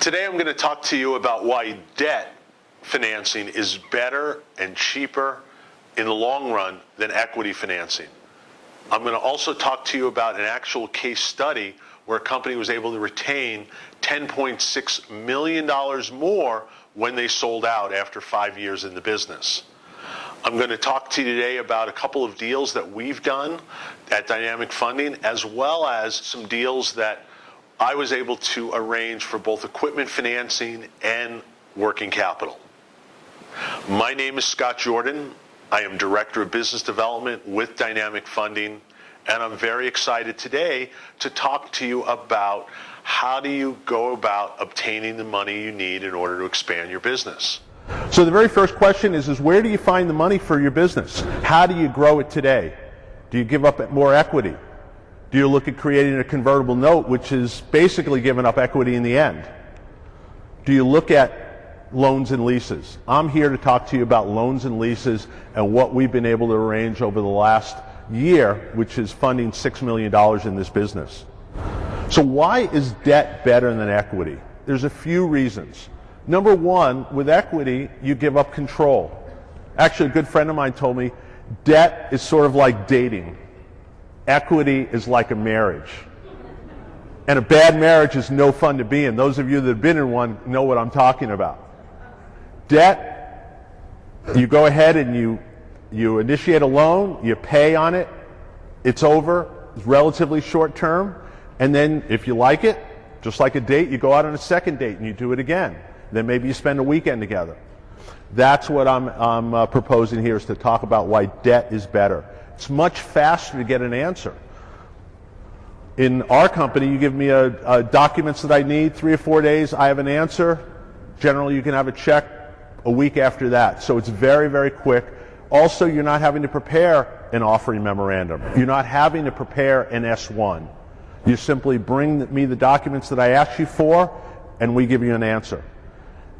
Today I'm going to talk to you about why debt financing is better and cheaper in the long run than equity financing. I'm going to also talk to you about an actual case study where a company was able to retain $10.6 million more when they sold out after 5 years in the business. I'm going to talk to you today about a couple of deals that we've done at Dynamic Funding, as well as some deals that I was able to arrange for both equipment financing and working capital. My name is Scott Jordan. I am Director of Business Development with Dynamic Funding, and I'm very excited today to talk to you about how do you go about obtaining the money you need in order to expand your business. So the very first question is where do you find the money for your business? How do you grow it today? Do you give up more equity? Do you look at creating a convertible note, which is basically giving up equity in the end? Do you look at loans and leases? I'm here to talk to you about loans and leases and what we've been able to arrange over the last year, which is funding $6 million in this business. So why is debt better than equity? There's a few reasons. Number one, with equity, you give up control. Actually, a good friend of mine told me, debt is sort of like dating. Equity is like a marriage. And a bad marriage is no fun to be in. Those of you that have been in one know what I'm talking about. Debt, you go ahead and you initiate a loan, you pay on it, it's over, it's relatively short term, and then if you like it, just like a date, you go out on a second date and you do it again. Then maybe you spend a weekend together. That's what I'm proposing here, is to talk about why debt is better. It's much faster to get an answer. In our company, you give me documents that I need, 3 or 4 days, I have an answer. Generally, you can have a check a week after that. So it's very, very quick. Also, you're not having to prepare an offering memorandum. You're not having to prepare an S1. You simply bring me the documents that I asked you for, and we give you an answer.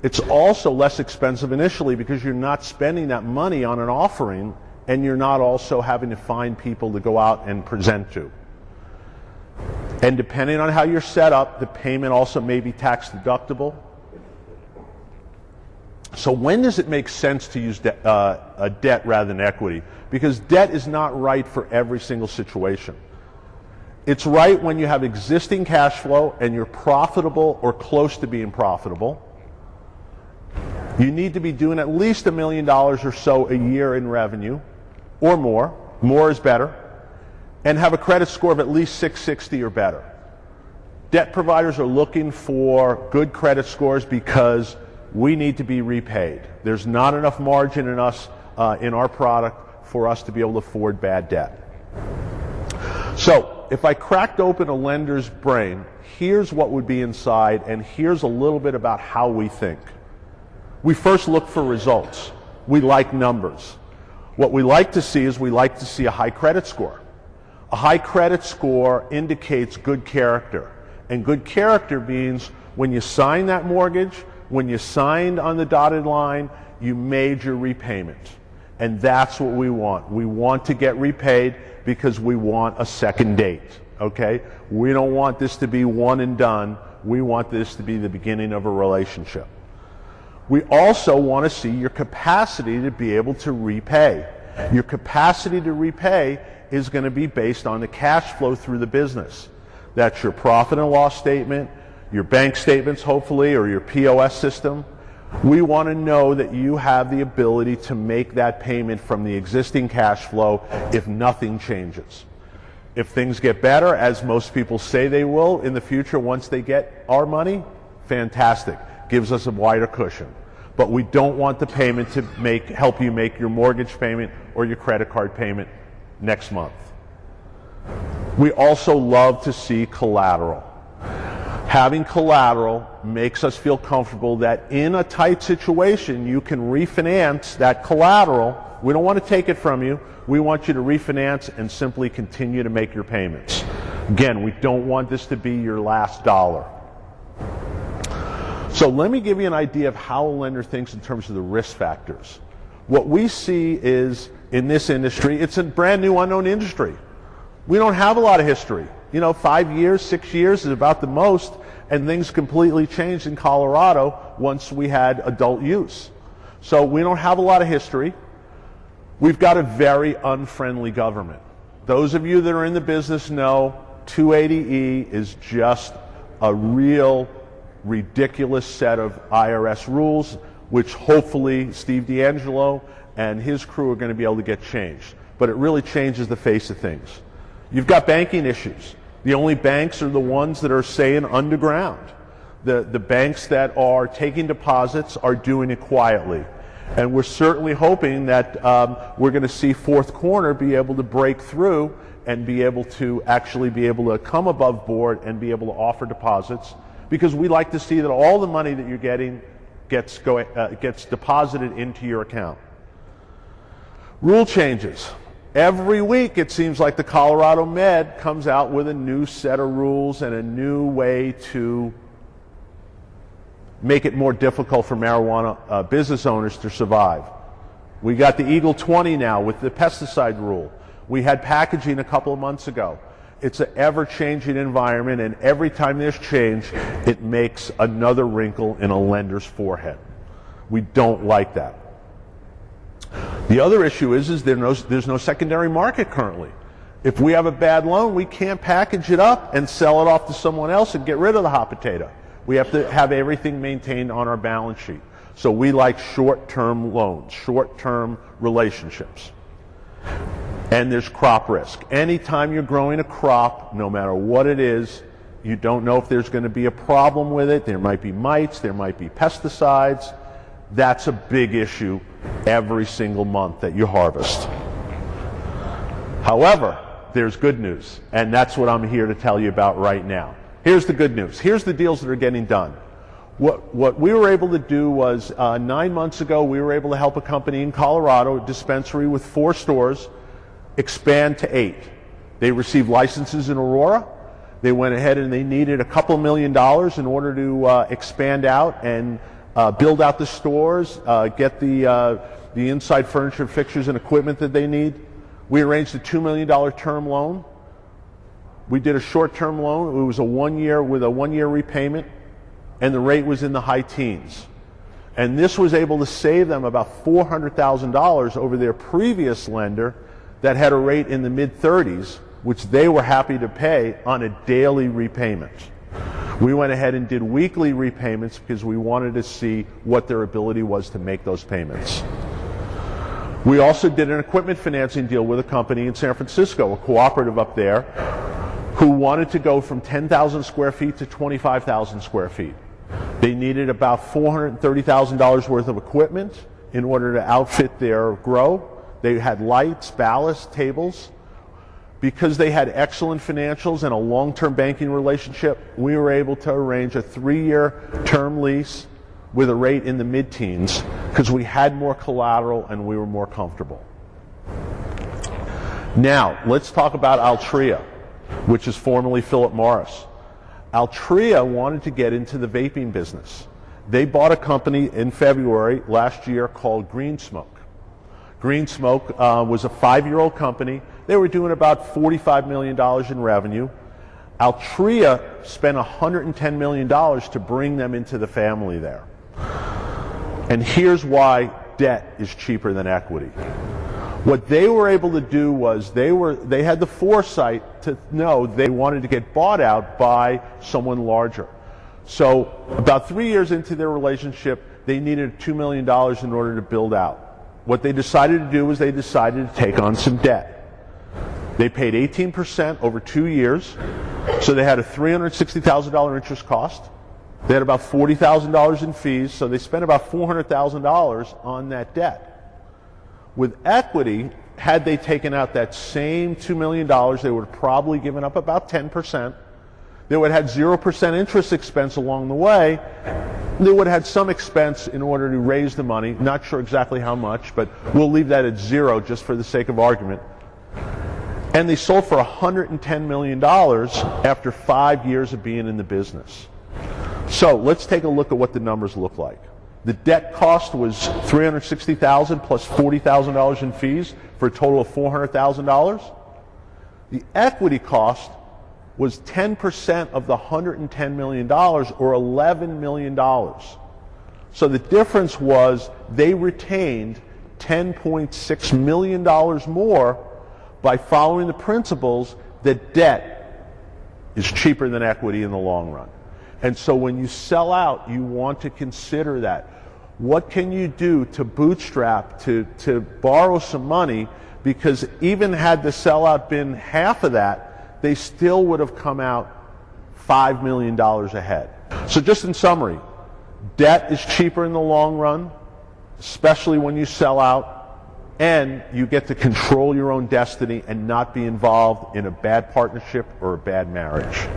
It's also less expensive initially because you're not spending that money on an offering, and you're not also having to find people to go out and present to. And depending on how you're set up, the payment also may be tax deductible. So when does it make sense to use debt rather than equity? Because debt is not right for every single situation. It's right when you have existing cash flow and you're profitable or close to being profitable. You need to be doing at least $1 million or so a year in revenue, or more. More is better. And have a credit score of at least 660 or better. Debt providers are looking for good credit scores because we need to be repaid. There's not enough margin in us, in our product, for us to be able to afford bad debt. So, if I cracked open a lender's brain, here's what would be inside, and here's a little bit about how we think. We first look for results. We like numbers. What we like to see is we like to see a high credit score. A high credit score indicates good character. And good character means when you sign that mortgage, when you signed on the dotted line, you made your repayment. And that's what we want. We want to get repaid because we want a second date, okay? We don't want this to be one and done. We want this to be the beginning of a relationship. We also want to see your capacity to be able to repay. Your capacity to repay is going to be based on the cash flow through the business. That's your profit and loss statement, your bank statements hopefully, or your POS system. We want to know that you have the ability to make that payment from the existing cash flow if nothing changes. If things get better, as most people say they will in the future once they get our money, fantastic. Gives us a wider cushion. But we don't want the payment to help you make your mortgage payment or your credit card payment next month. We also love to see collateral. Having collateral makes us feel comfortable that in a tight situation you can refinance that collateral. We don't want to take it from you. We want you to refinance and simply continue to make your payments. Again, we don't want this to be your last dollar. So let me give you an idea of how a lender thinks in terms of the risk factors. What we see is, in this industry, it's a brand new unknown industry. We don't have a lot of history. 5 years, 6 years is about the most, and things completely changed in Colorado once we had adult use. So we don't have a lot of history. We've got a very unfriendly government. Those of you that are in the business know 280E is just a real ridiculous set of IRS rules, which hopefully Steve D'Angelo and his crew are going to be able to get changed. But it really changes the face of things. You've got banking issues. The only banks are the ones that are staying underground. The banks that are taking deposits are doing it quietly. And we're certainly hoping that we're going to see Fourth Corner be able to break through and be able to actually be able to come above board and be able to offer deposits, because we like to see that all the money that you're getting gets deposited into your account. Rule changes. Every week it seems like the Colorado Med comes out with a new set of rules and a new way to make it more difficult for marijuana business owners to survive. We got the Eagle 20 now with the pesticide rule. We had packaging a couple of months ago. It's an ever-changing environment, and every time there's change, it makes another wrinkle in a lender's forehead. We don't like that. The other issue is there's no secondary market currently. If we have a bad loan, we can't package it up and sell it off to someone else and get rid of the hot potato. We have to have everything maintained on our balance sheet. So we like short-term loans, short-term relationships. And there's crop risk. Anytime you're growing a crop, no matter what it is, you don't know if there's going to be a problem with it. There might be mites, there might be pesticides. That's a big issue every single month that you harvest. However, there's good news, and that's what I'm here to tell you about right now. Here's the good news. Here's the deals that are getting done. What we were able to do was 9 months ago, we were able to help a company in Colorado, a dispensary with 4 stores, expand to 8. They received licenses in Aurora. They went ahead and they needed a couple $1 million in order to expand out and build out the stores, get the inside furniture, fixtures, and equipment that they need. We arranged a $2 million term loan. We did a short-term loan. It was a 1 year with a 1 year repayment, and the rate was in the high teens. And this was able to save them about $400,000 over their previous lender that had a rate in the mid-30s, which they were happy to pay on a daily repayment. We went ahead and did weekly repayments because we wanted to see what their ability was to make those payments. We also did an equipment financing deal with a company in San Francisco, a cooperative up there, who wanted to go from 10,000 square feet to 25,000 square feet. They needed about $430,000 worth of equipment in order to outfit their grow. They had lights, ballast, tables. Because they had excellent financials and a long-term banking relationship, we were able to arrange a 3-year term lease with a rate in the mid-teens because we had more collateral and we were more comfortable. Now, let's talk about Altria, which is formerly Philip Morris. Altria wanted to get into the vaping business. They bought a company in February last year called Green Smoke. Green Smoke was a 5-year-old company. They were doing about $45 million in revenue. Altria spent $110 million to bring them into the family there. And here's why debt is cheaper than equity. What they were able to do was they had the foresight to know they wanted to get bought out by someone larger. So about 3 years into their relationship, they needed $2 million in order to build out. What they decided to do was they decided to take on some debt. They paid 18% over 2 years, so they had a $360,000 interest cost. They had about $40,000 in fees, so they spent about $400,000 on that debt. With equity, had they taken out that same $2 million, they would have probably given up about 10%. They would have had 0% interest expense along the way. They would have had some expense in order to raise the money. Not sure exactly how much, but we'll leave that at 0 just for the sake of argument. And they sold for $110 million after 5 years of being in the business. So let's take a look at what the numbers look like. The debt cost was $360,000 plus $40,000 in fees for a total of $400,000. The equity cost was 10% of the $110 million, or $11 million. So the difference was they retained $10.6 million more by following the principles that debt is cheaper than equity in the long run. And so when you sell out, you want to consider that. What can you do to bootstrap, to borrow some money? Because even had the sellout been half of that, they still would have come out $5 million ahead. So just in summary, debt is cheaper in the long run, especially when you sell out, and you get to control your own destiny and not be involved in a bad partnership or a bad marriage.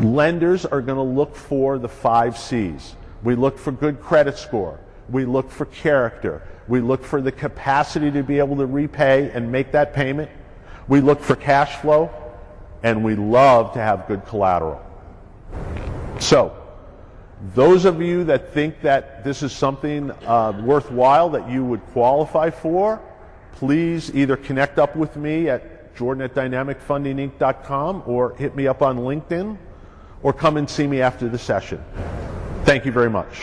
Lenders are going to look for the 5 C's. We look for good credit score. We look for character. We look for the capacity to be able to repay and make that payment. We look for cash flow, and we love to have good collateral. So, those of you that think that this is something worthwhile that you would qualify for, please either connect up with me at jordan@dynamicfundinginc.com or hit me up on LinkedIn, or come and see me after the session. Thank you very much.